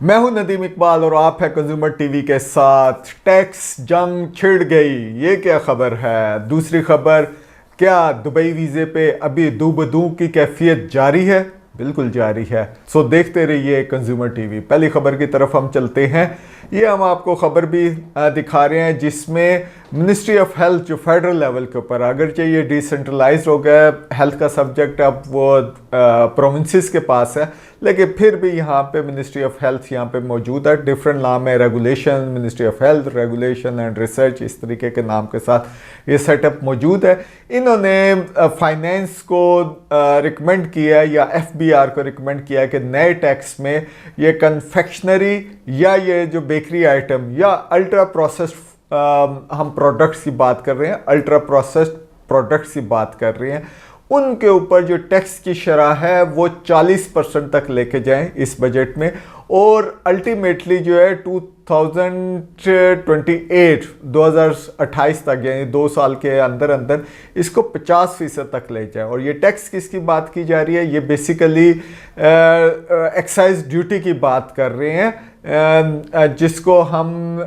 मैं हूं नदीम इकबाल और आप है कंज्यूमर टीवी के साथ। टैक्स जंग छिड़ गई, ये क्या खबर है। दूसरी खबर, क्या दुबई वीज़े पे अभी दूबदू की कैफियत जारी है? बिल्कुल जारी है। सो देखते रहिए कंज्यूमर टीवी। पहली खबर की तरफ हम चलते हैं। ये हम आपको खबर भी दिखा रहे हैं जिसमें मिनिस्ट्री ऑफ हेल्थ जो फेडरल लेवल के ऊपर, अगरचे ये डिसेंट्रलाइज हो गया, हेल्थ का सब्जेक्ट अब वो प्रोविंसेस के पास है, लेकिन फिर भी यहाँ पे मिनिस्ट्री ऑफ हेल्थ यहाँ पे मौजूद है। डिफरेंट नाम है, regulation, ministry of health regulation and research, इस तरीके के नाम के साथ ये सेटअप मौजूद है। इन्होंने फाइनेंस को रिकमेंड किया है या एफबीआर को रिकमेंड किया है कि नए टैक्स में ये कन्फेक्शनरी या ये जो बेकरी आइटम या अल्ट्रा प्रोसेस्ड हम प्रोडक्ट्स की बात कर रहे हैं, अल्ट्रा प्रोसेस्ड प्रोडक्ट्स की बात कर रहे हैं, उनके ऊपर जो टैक्स की शरह है वो 40% तक लेके जाएं इस बजट में। और अल्टीमेटली जो है 2028 तक, यानी 2 साल के अंदर अंदर इसको 50% तक ले जाए। और ये टैक्स किसकी बात की जा रही है? ये बेसिकली एक्साइज ड्यूटी की बात कर रहे हैं, जिसको हम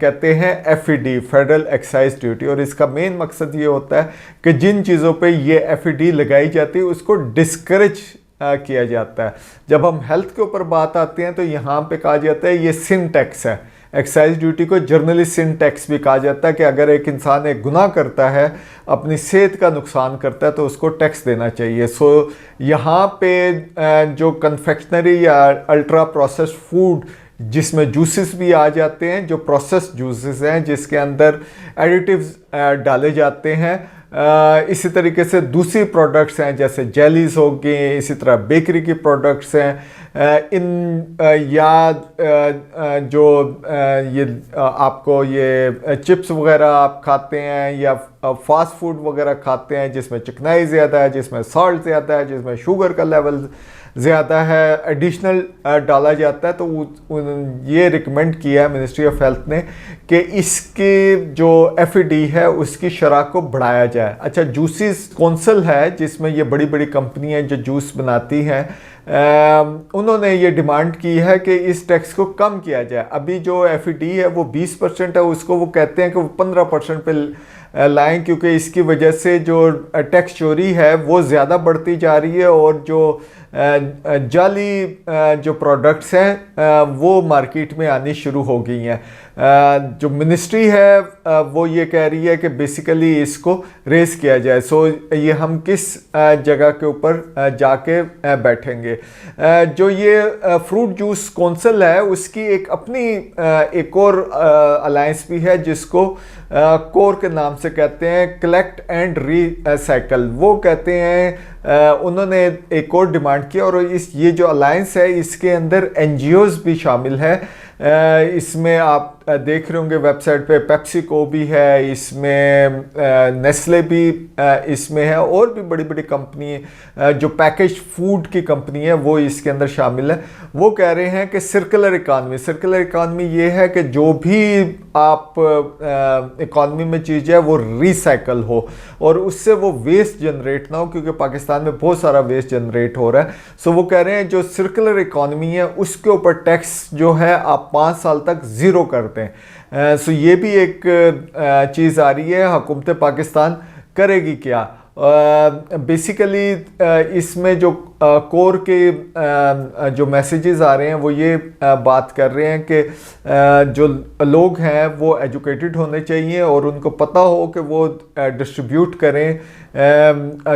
कहते हैं एफईडी, फेडरल एक्साइज ड्यूटी। और इसका मेन मकसद ये होता है कि जिन चीज़ों पे ये एफईडी लगाई जाती है उसको डिस्करेज किया जाता है। जब हम हेल्थ के ऊपर बात आती है तो यहाँ पे कहा जाता है ये सिन टैक्स है। एक्साइज ड्यूटी को जर्नली सिन टैक्स भी कहा जाता है कि अगर एक इंसान एक गुनाह करता है, अपनी सेहत का नुकसान करता है, तो उसको टैक्स देना चाहिए। सो यहाँ पे जो कन्फेक्शनरी या अल्ट्रा प्रोसेस्ड फूड जिसमें जूसेस भी आ जाते हैं, जो प्रोसेस्ड जूसेस हैं जिसके अंदर एडिटिव्स डाले जाते हैं, इसी तरीके से दूसरी प्रोडक्ट्स हैं जैसे जेलीज हो गई, इसी तरह बेकरी की प्रोडक्ट्स हैं, जो ये आपको ये चिप्स वगैरह आप खाते हैं या फास्ट फूड वगैरह खाते हैं जिसमें चिकनाई ज़्यादा है, जिसमें सॉल्ट ज़्यादा है, जिसमें शुगर का लेवल ज़्यादा है, एडिशनल डाला जाता है, तो ये रिकमेंड किया है मिनिस्ट्री ऑफ हेल्थ ने कि इसकी जो एफईडी है उसकी शरह को बढ़ाया जाए। अच्छा, जूसेस कौंसिल है जिसमें ये बड़ी बड़ी कंपनियां जो जूस बनाती हैं, उन्होंने ये डिमांड की है कि इस टैक्स को कम किया जाए। अभी जो एफईडी है वो 20% है, उसको वो कहते हैं कि वो 15% पे लाएं, क्योंकि इसकी वजह से जो टैक्स चोरी है वो ज़्यादा बढ़ती जा रही है और जो जाली जो प्रोडक्ट्स हैं वो मार्केट में आनी शुरू हो गई हैं। जो मिनिस्ट्री है वो ये कह रही है कि बेसिकली इसको रेस किया जाए। सो ये हम किस जगह के ऊपर जाके बैठेंगे। जो ये फ्रूट जूस कौंसिल है उसकी एक अपनी एक और अलायंस भी है जिसको कोर के नाम से कहते हैं, कलेक्ट एंड रीसाइकल। वो कहते हैं उन्होंने एक और डिमांड की, और ये जो अलायंस है इसके अंदर एनजीओज भी शामिल है। इसमें आप देख रहे होंगे वेबसाइट पे, पेप्सिको भी है इसमें, नेस्ले भी इसमें है, और भी बड़ी बड़ी कंपनी जो पैकेज फूड की कंपनी है वो इसके अंदर शामिल है। वो कह रहे हैं कि सर्कुलर इकॉनमी ये है कि जो भी आप इकॉनमी में चीज़ है वो रिसाइकल हो और उससे वो वेस्ट जनरेट ना हो, क्योंकि पाकिस्तान में बहुत सारा वेस्ट जनरेट हो रहा है। सो वो कह रहे हैं जो सर्कुलर इकॉनमी है उसके ऊपर टैक्स जो है आप 5 साल तक ज़ीरो करते हैं। सो ये भी एक चीज़ आ रही है, हुकूमत पाकिस्तान करेगी क्या। बेसिकली इसमें जो कोर के जो मैसेजेस आ रहे हैं वो ये बात कर रहे हैं कि जो लोग हैं वो एजुकेटेड होने चाहिए और उनको पता हो कि वो डिस्ट्रीब्यूट करें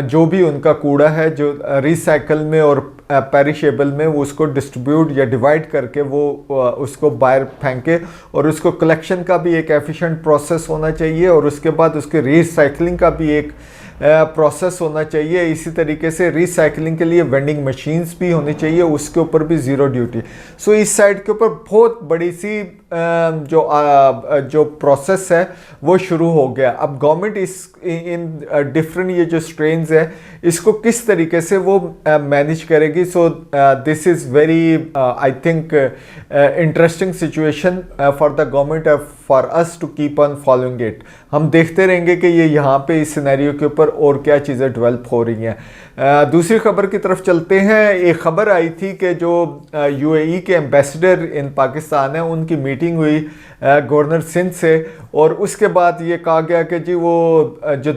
जो भी उनका कूड़ा है, जो रिसाइकल में और पेरिशेबल में, वो उसको डिस्ट्रीब्यूट या डिवाइड करके वो उसको बाहर फेंके, और उसको कलेक्शन का भी एक एफिशिएंट प्रोसेस होना चाहिए और उसके बाद उसके रिसाइकलिंग का भी एक प्रोसेस होना चाहिए। इसी तरीके से रिसाइकलिंग के लिए वेंडिंग मशीन्स भी होनी चाहिए, उसके ऊपर भी ज़ीरो ड्यूटी। सो इस साइड के ऊपर बहुत बड़ी सी जो प्रोसेस है वो शुरू हो गया। अब गवर्नमेंट इस इन डिफरेंट ये जो स्ट्रेन्स है इसको किस तरीके से वो मैनेज करेगी। So this is very I think interesting situation for the government, for us to keep on following it. हम देखते रहेंगे कि ये यहाँ पे इस सिनेरियो के ऊपर और क्या चीज़ें डेवलप हो रही हैं। दूसरी खबर की तरफ चलते हैं। एक खबर आई थी कि जो यूएई के एम्बेसडर इन पाकिस्तान है, उनकी मीटिंग हुई गवर्नर सिंध से, और उसके बाद ये कहा गया कि जी वो जो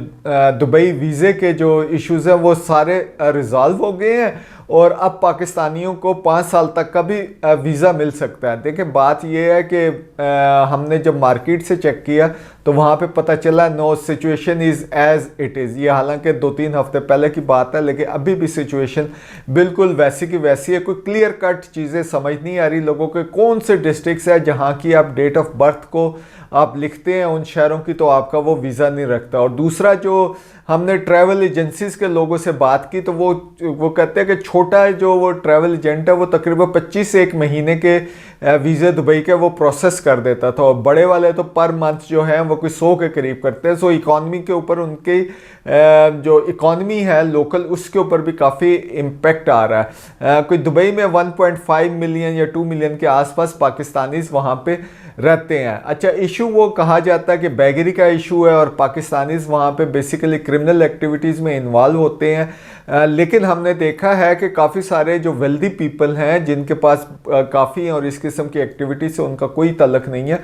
दुबई वीज़े के जो इश्यूज़ हैं वो सारे रिजॉल्व हो गए हैं और अब पाकिस्तानियों को 5 साल तक का भी वीज़ा मिल सकता है। देखिए बात यह है कि हमने जब मार्केट से चेक किया तो वहाँ पे पता चला know situation is as it is. ये हालांकि 2-3 हफ्ते पहले की बात है, लेकिन अभी भी सिचुएशन बिल्कुल वैसी की वैसी है। कोई क्लियर कट चीज़ें समझ नहीं आ रही लोगों के, कौन से डिस्ट्रिक्ट्स है जहाँ की आप डेट ऑफ बर्थ को आप लिखते हैं उन शहरों की तो आपका वो वीज़ा नहीं रखता। और दूसरा, जो हमने ट्रैवल एजेंसीज के लोगों से बात की तो वो कहते हैं कि छोटा जो वो ट्रैवल एजेंट है वो तकरीबन 25 से 1 महीने के वीज़े दुबई के वो प्रोसेस कर देता था, और बड़े वाले तो पर मंथ जो है वो कोई 100 के करीब करते हैं। सो इकॉनमी के ऊपर उनकी जो इकॉनमी है लोकल उसके ऊपर भी काफ़ी इम्पेक्ट आ रहा है। कोई दुबई में 1.5 मिलियन या 2 मिलियन के आसपास पाकिस्तानीज वहाँ पे रहते हैं। अच्छा, इशू वो कहा जाता है कि बैगरी का इशू है और पाकिस्तानीज वहाँ पे बेसिकली क्रिमिनल एक्टिविटीज़ में इन्वॉल्व होते हैं, लेकिन हमने देखा है कि काफ़ी सारे जो वेल्दी पीपल हैं जिनके पास काफ़ी हैं और इस किस्म की एक्टिविटी से उनका कोई तल्लक नहीं है,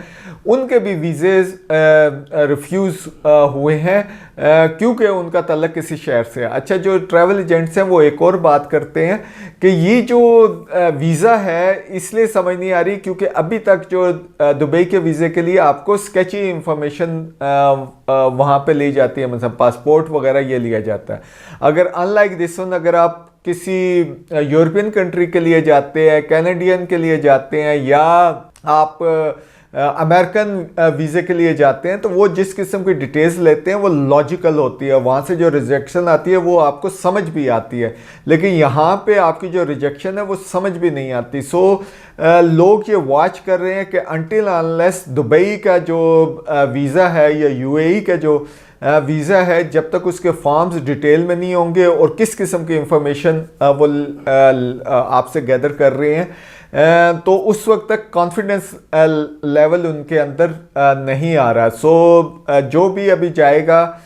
उनके भी वीज़ेज़ रिफ्यूज़ हुए हैं क्योंकि उनका तल्लक किसी शहर से है। अच्छा, जो ट्रैवल एजेंट्स हैं वो एक और बात करते हैं कि ये जो वीज़ा है इसलिए समझ नहीं आ रही क्योंकि अभी तक जो दुबई के वीज़े के लिए आपको स्केची इंफॉर्मेशन वहाँ पे ली जाती है, मतलब पासपोर्ट वगैरह ये लिया जाता है। अगर अनलाइक दिस वन, अगर आप किसी यूरोपियन कंट्री के लिए जाते हैं, कैनेडियन के लिए जाते हैं, या आप अमेरिकन वीज़े के लिए जाते हैं, तो वो जिस किस्म की डिटेल्स लेते हैं वो लॉजिकल होती है, वहाँ से जो रिजेक्शन आती है वो आपको समझ भी आती है, लेकिन यहाँ पे आपकी जो रिजेक्शन है वो समझ भी नहीं आती। सो लोग ये वॉच कर रहे हैं कि अनटिल अनलेस दुबई का जो वीज़ा है या यूएई का जो वीज़ा है, जब तक उसके फॉर्म्स डिटेल में नहीं होंगे और किस किस्म की इंफॉर्मेशन वो आपसे गैदर कर रहे हैं, तो उस वक्त तक कॉन्फिडेंस लेवल उनके अंदर नहीं आ रहा। सो जो भी अभी जाएगा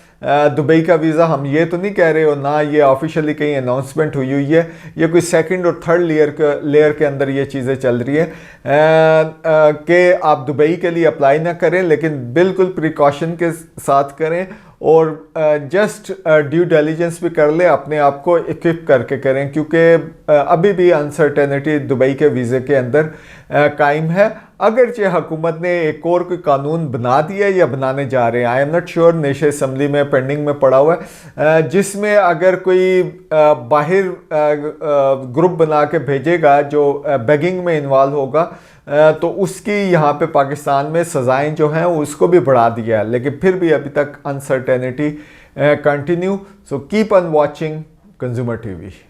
दुबई का वीज़ा, हम ये तो नहीं कह रहे हो ना ये ऑफिशियली कहीं अनाउंसमेंट हुई है, ये कोई सेकंड और थर्ड लेयर के अंदर ये चीज़ें चल रही है कि आप दुबई के लिए अप्लाई ना करें, लेकिन बिल्कुल प्रिकॉशन के साथ करें और जस्ट ड्यू डिलिजेंस भी कर ले, अपने आप को इक्विप करके करें, क्योंकि अभी भी अनसर्टेनिटी दुबई के वीज़े के अंदर कायम है। अगरचे हुकूमत ने एक और कोई कानून बना दिया या बनाने जा रहे हैं, I am not sure, national assembly में पेंडिंग में पड़ा हुआ है, जिसमें अगर कोई बाहर ग्रुप बना के भेजेगा जो बेगिंग में इन्वॉल्व होगा, तो उसकी यहाँ पे पाकिस्तान में सज़ाएं जो हैं उसको भी बढ़ा दिया है, लेकिन फिर भी अभी तक uncertainty continue. So keep on watching consumer TV.